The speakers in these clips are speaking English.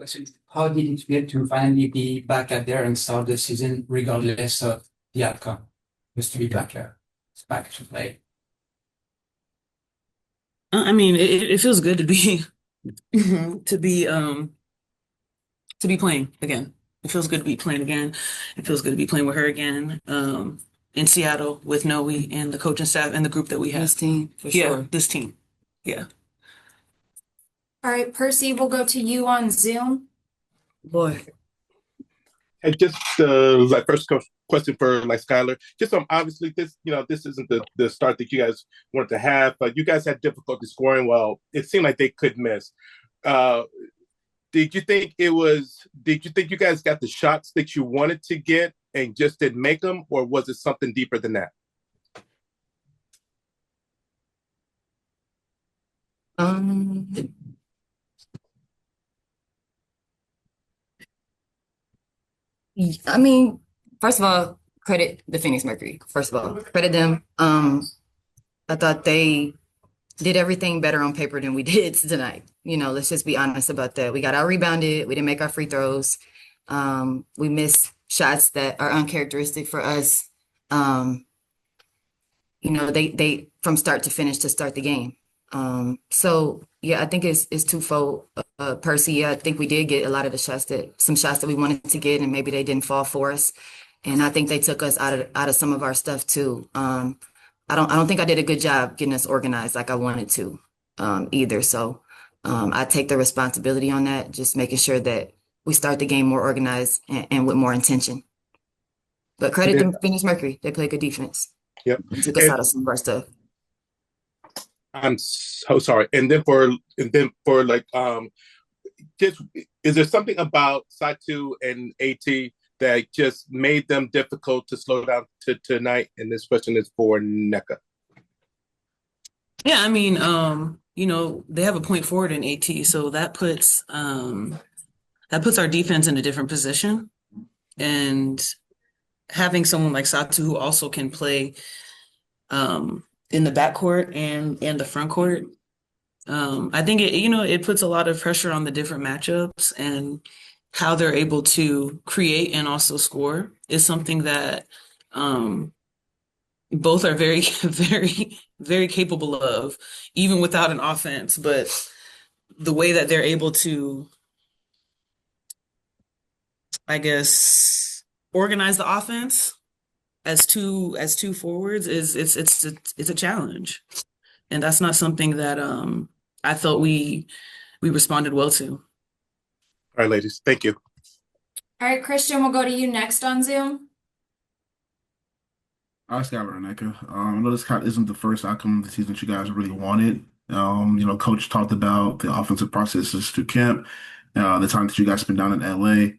question. How did it feel to finally be back out there and start the season regardless of the outcome? Just to be back there. It's back to play. I mean, it feels good to be to be um to be playing again. It feels good to be playing again. It feels good to be playing with her again. In Seattle with Noe and the coaching staff and the group that we have. This team, for Yeah, sure. this team. Yeah. All right, Percy, we'll go to you on Zoom. Boy. And just like question for like Skylar. Just obviously this this isn't the start that you guys wanted to have, but you guys had difficulty scoring. Well, it seemed like they could miss. Uh, did you think it was? Did you think you guys got the shots that you wanted to get and just didn't make them, or was it something deeper than that? Um, I mean, first of all, credit the Phoenix Mercury. First of all, credit them. I thought they did everything better on paper than we did tonight. Let's just be honest about that. We got out rebounded. We didn't make our free throws. We missed shots that are uncharacteristic for us. Um, they from start to finish to start the game. So yeah, I think it's twofold. Percy, yeah, I think we did get a lot of the some shots that we wanted to get, and maybe they didn't fall for us. And I think they took us out of some of our stuff too. I don't think I did a good job getting us organized like I wanted to, either. So I take the responsibility on that, just making sure that we start the game more organized and with more intention. But credit Yeah. them, Phoenix Mercury. They play good defense. Yep. They took us out of some of our stuff. I'm so sorry. And then for like just is there something about Satu and AT that just made them difficult to slow down to tonight? And this question is for Nneka. Yeah, I mean, they have a point forward in AT, so that puts our defense in a different position. And having someone like Satu who also can play in the backcourt and the front court, I think it puts a lot of pressure on the different matchups, and how they're able to create and also score is something that both are very, very, very capable of, even without an offense. But the way that they're able to, I guess, organize the offense as two forwards it's a challenge, and that's not something that I felt we responded well to. All right, ladies. Thank you. All right, Christian, we'll go to you next on Zoom. I Skylar Nneka. I know this kind of isn't the first outcome of the season that you guys really wanted. Coach talked about the offensive processes to camp, the time that you guys spent down in LA.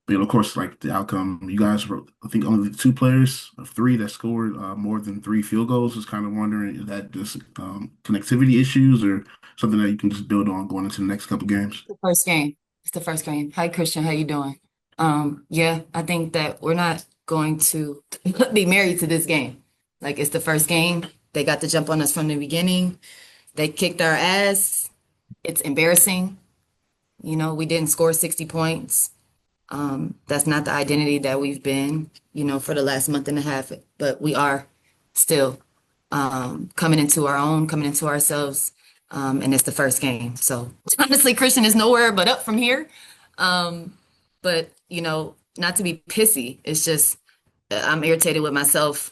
But of course, like the outcome, you guys were, I think, only the two players of three that scored more than three field goals. Was kind of wondering if that just connectivity issues or something that you can just build on going into the next couple games. The first game. It's the first game. Hi, Christian. How you doing? Yeah, I think that we're not going to be married to this game. Like, it's the first game. They got to jump on us from the beginning. They kicked our ass. It's embarrassing. We didn't score 60 points. That's not the identity that we've been, for the last month and a half, but we are still coming into our own, coming into ourselves. And it's the first game. So honestly, Christian is nowhere but up from here. But, not to be pissy, it's just I'm irritated with myself.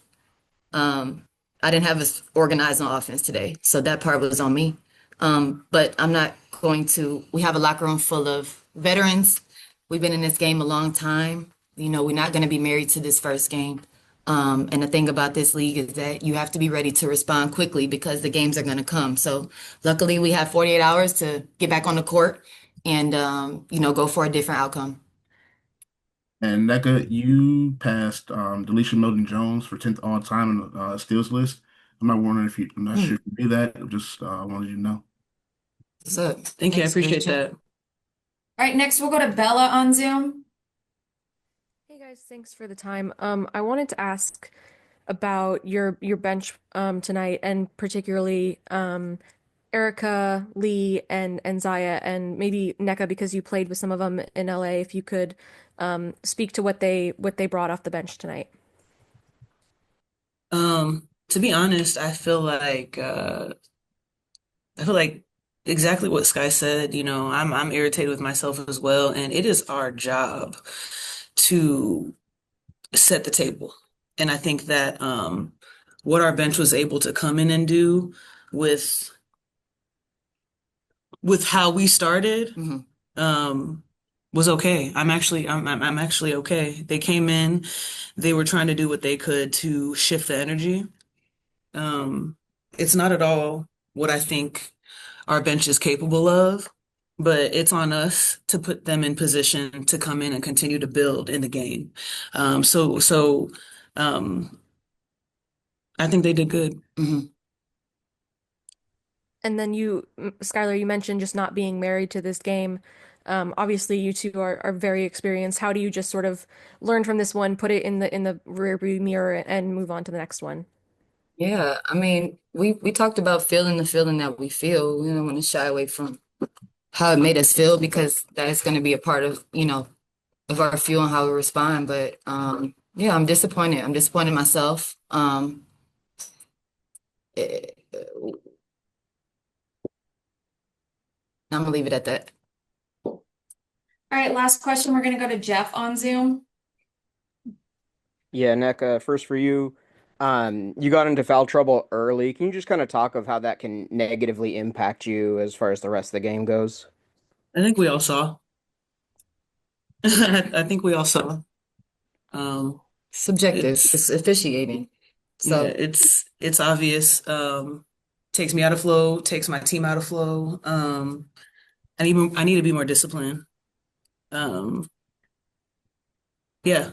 I didn't have us organized on offense today, so that part was on me. But I'm not we have a locker room full of veterans. We've been in this game a long time. We're not going to be married to this first game. And the thing about this league is that you have to be ready to respond quickly because the games are going to come. So luckily we have 48 hours to get back on the court and, go for a different outcome. And Nneka, you passed Delisha Milton Jones for 10th all time in the steals list. I'm not sure if you knew that. I just wanted you to know. So Thank you. I appreciate that. All right, next we'll go to Bella on Zoom. Hey guys, thanks for the time. I wanted to ask about your bench tonight, and particularly Erica, Lee, and Zaya, and maybe Nneka, because you played with some of them in LA, if you could speak to what they brought off the bench tonight. To be honest, I feel like exactly what Sky said, I'm irritated with myself as well, and it is our job to set the table. And I think that what our bench was able to come in and do with how we started um was okay. I'm actually okay. They came in, they were trying to do what they could to shift the energy. It's not at all what I think our bench is capable of, but it's on us to put them in position to come in and continue to build in the game. So I think they did good. And then Skylar, you mentioned just not being married to this game. Obviously, you two are very experienced. How do you just sort of learn from this one, put it in the rearview mirror, and move on to the next one? Yeah, I mean, we talked about feeling the feeling that we feel. We don't want to shy away from how it made us feel because that is going to be a part of, of our feel and how we respond. But yeah, I'm disappointed. I'm disappointed in myself. eh, I'm gonna leave it at that. All right, last question. We're gonna go to Jeff on Zoom. Yeah, Nneka, first for you. You got into foul trouble early. Can you just kind of talk of how that can negatively impact you as far as the rest of the game goes? I think we all saw. I think we all saw. Subjective. It's It's officiating. yeah, So it's obvious. Takes me out of flow, takes my team out of flow. I need to be more disciplined. Um, yeah,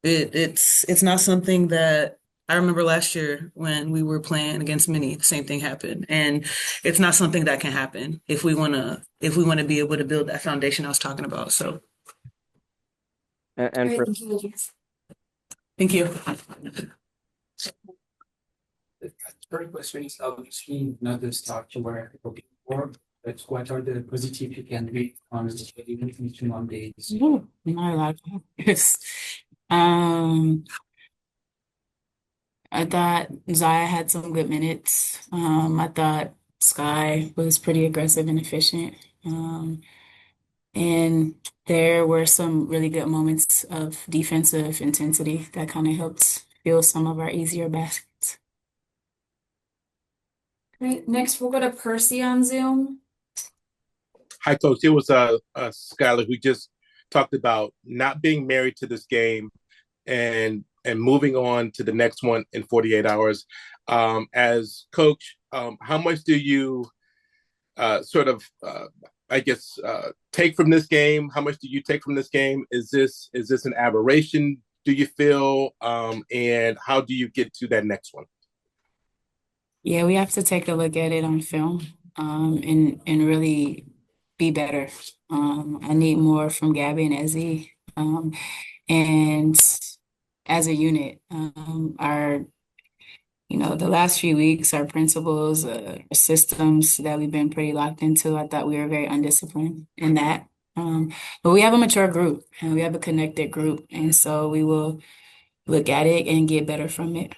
it's not something that I remember last year when we were playing against Mini, the same thing happened. And it's not something that can happen if we wanna be able to build that foundation I was talking about. So And All right, for thank you. thank you. The first question is obviously not the start you were looking for, but what are the positive you can read on the even in 2 days? Ooh, not a lot of focus. Um, I thought Zaya had some good minutes. I thought Sky was pretty aggressive and efficient. And there were some really good moments of defensive intensity that kind of helped fuel some of our easier baskets. Great. Next, we'll go to Percy on Zoom. Hi, Coach. It was Skylar who just talked about not being married to this game and moving on to the next one in 48 hours. As coach, how much do you take from this game? How much do you take from this game? Is this an aberration, do you feel? And how do you get to that next one? Yeah, we have to take a look at it on film, and really be better. I need more from Gabby and Ezzy. And as a unit, the last few weeks, our principles, systems that we've been pretty locked into, I thought we were very undisciplined in that. But we have a mature group and we have a connected group, and so we will look at it and get better from it.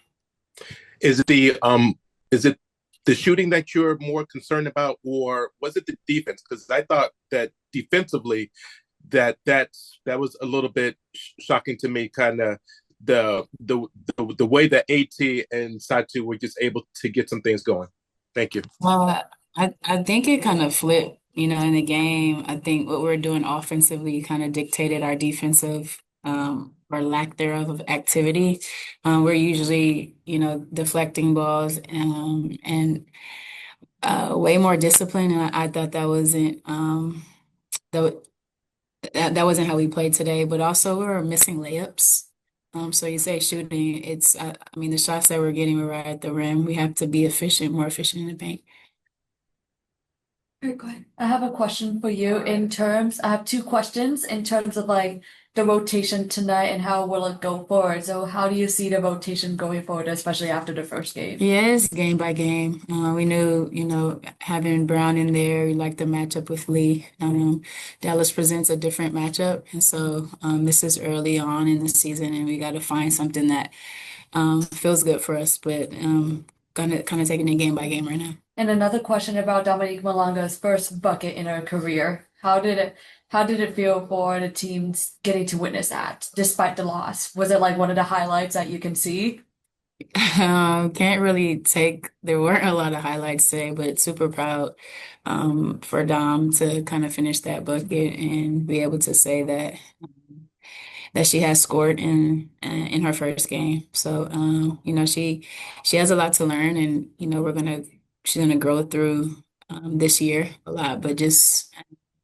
Is it the shooting that you're more concerned about, or was it the defense? Because I thought that defensively, that was a little bit shocking to me. Kind of the way that AT and Satu were just able to get some things going. Thank you. Well, I think it kind of flipped, in the game. I think what we're doing offensively kind of dictated our defensive, or lack thereof of activity. We're usually, deflecting balls, and way more disciplined. And I thought that wasn't that that wasn't how we played today. But also we were missing layups. So you say shooting, I mean, the shots that we're getting were right at the rim. We have to be efficient, more efficient in the paint. Alright, go ahead. I have a question for you I have two questions in terms of like the rotation tonight and how will it go forward. So how do you see the rotation going forward, especially after the first game? Yes, game by game. We knew, having Brown in there, we liked the matchup with Lee. Dallas presents a different matchup, and so this is early on in the season, and we got to find something that feels good for us. But gonna kind of taking it game by game right now. And another question about Dominique Malanga's first bucket in her career. How did it feel for the teams getting to witness that despite the loss? Was it like one of the highlights that you can see? Can't really take, there weren't a lot of highlights today, but super proud for Dom to kind of finish that bucket and be able to say that she has scored in her first game. So she has a lot to learn, and she's gonna grow through this year a lot, but just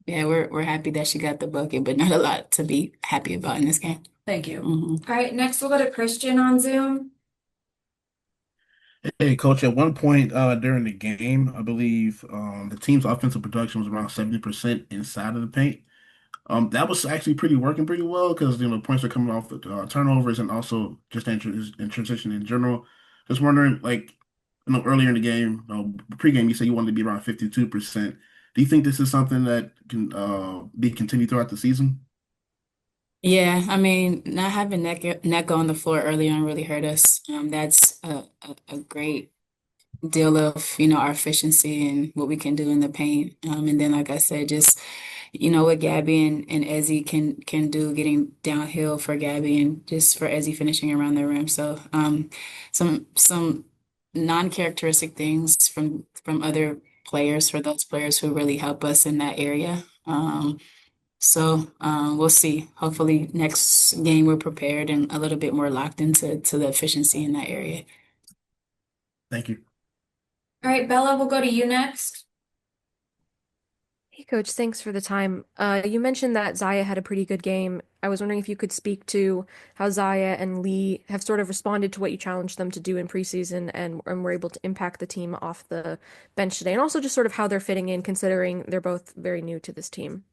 yeah, we're happy that she got the bucket, but not a lot to be happy about in this game. Thank you. Mhm. Alright, next we'll go to Christian on Zoom. Hey, coach, at one point during the game, I believe the team's offensive production was around 70% inside of the paint. That was actually working pretty well because points are coming off turnovers and also just in transition in general. Just wondering, like, earlier in the game, pregame, you said you wanted to be around 52%. Do you think this is something that can be continued throughout the season? Yeah, I mean, not having Nneka on the floor early on really hurt us. That's a great deal of, our efficiency and what we can do in the paint. And then, like I said, just, what Gabby and Ezzy can do getting downhill for Gabby and just for Ezzy finishing around the rim. So, some non-characteristic things from other players for those players who really help us in that area. We'll see. Hopefully next game we're prepared and a little bit more locked into the efficiency in that area. Thank you. Alright, Bella, we'll go to you next. Hey, Coach, thanks for the time. You mentioned that Zaya had a pretty good game. I was wondering if you could speak to how Zaya and Lee have sort of responded to what you challenged them to do in preseason and were able to impact the team off the bench today, and also just sort of how they're fitting in, considering they're both very new to this team.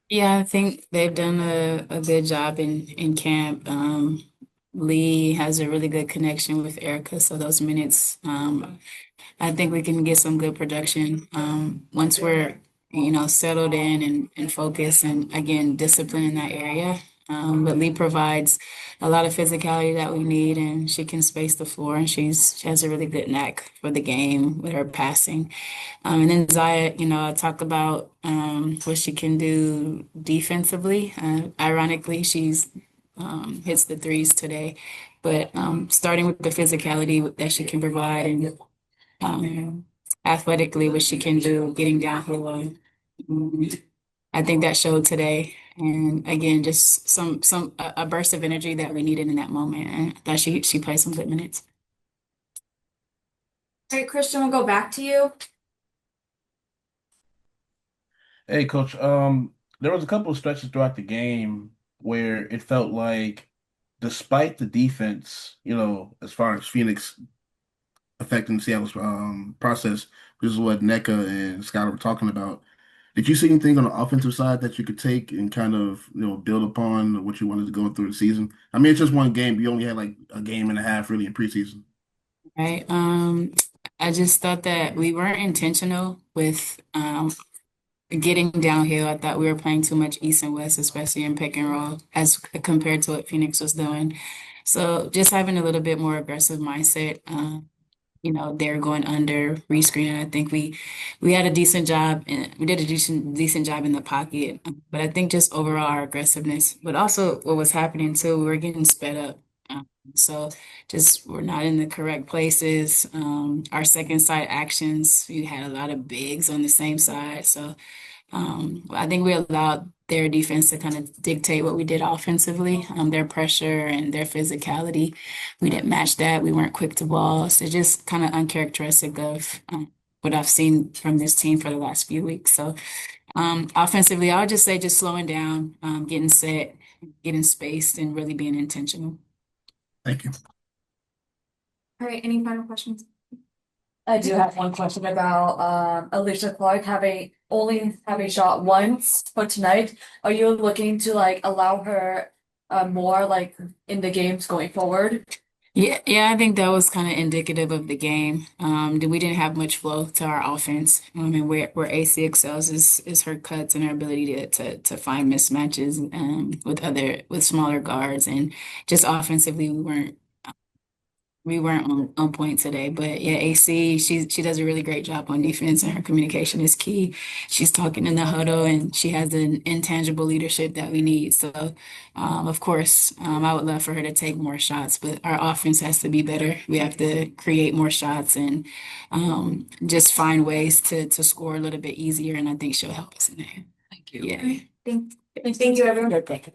Yeah, I think they've done a good job in camp. Lee has a really good connection with Erica, so those minutes, I think we can get some good production once we're, settled in and focused and again, discipline in that area. But Lee provides a lot of physicality that we need, and she can space the floor, and she has a really good knack for the game with her passing. And then Zaya, I talked about what she can do defensively. Ironically, she's hits the threes today, but starting with the physicality that she can provide and athletically what she can do, getting downhill. I think that showed today. And again, just a burst of energy that we needed in that moment. And I thought she played some good minutes. Alright, Christian, we'll go back to you. Hey, coach. There was a couple of stretches throughout the game where it felt like, despite the defense, as far as Phoenix affecting Seattle's process, which is what Nneka and Skylar were talking about. Did you see anything on the offensive side that you could take and kind of, build upon what you wanted to go through the season? I mean, it's just one game. You only had like a game and a half really in preseason. Right. I just thought that we weren't intentional with getting downhill. I thought we were playing too much east and west, especially in pick and roll, as compared to what Phoenix was doing. So just having a little bit more aggressive mindset. They're going under rescreen. I think we had a decent job and we did a decent job in the pocket. But I think just overall our aggressiveness, but also what was happening too, we were getting sped up. So just we're not in the correct places. Our second side actions, we had a lot of bigs on the same side. So I think we allowed their defense to kind of dictate what we did offensively, their pressure and their physicality. We didn't match that. We weren't quick to ball. So just kind of uncharacteristic of what I've seen from this team for the last few weeks. So offensively, I would just say just slowing down, getting set, getting spaced, and really being intentional. Thank you. Alright, any final questions? I do have one question about Alicia Clark only having shot once for tonight. Are you looking to like allow her more like in the games going forward? Yeah, I think that was kind of indicative of the game. We didn't have much flow to our offense. And where AC excels is her cuts and her ability to find mismatches with smaller guards, and just offensively we weren't on point today. But yeah, AC, she does a really great job on defense, and her communication is key. She's talking in the huddle, and she has an intangible leadership that we need. So, of course, I would love for her to take more shots, but our offense has to be better. We have to create more shots and just find ways to score a little bit easier. And I think she'll help us in there. Thank you. Yeah. Thank you, everyone. Good, thank you.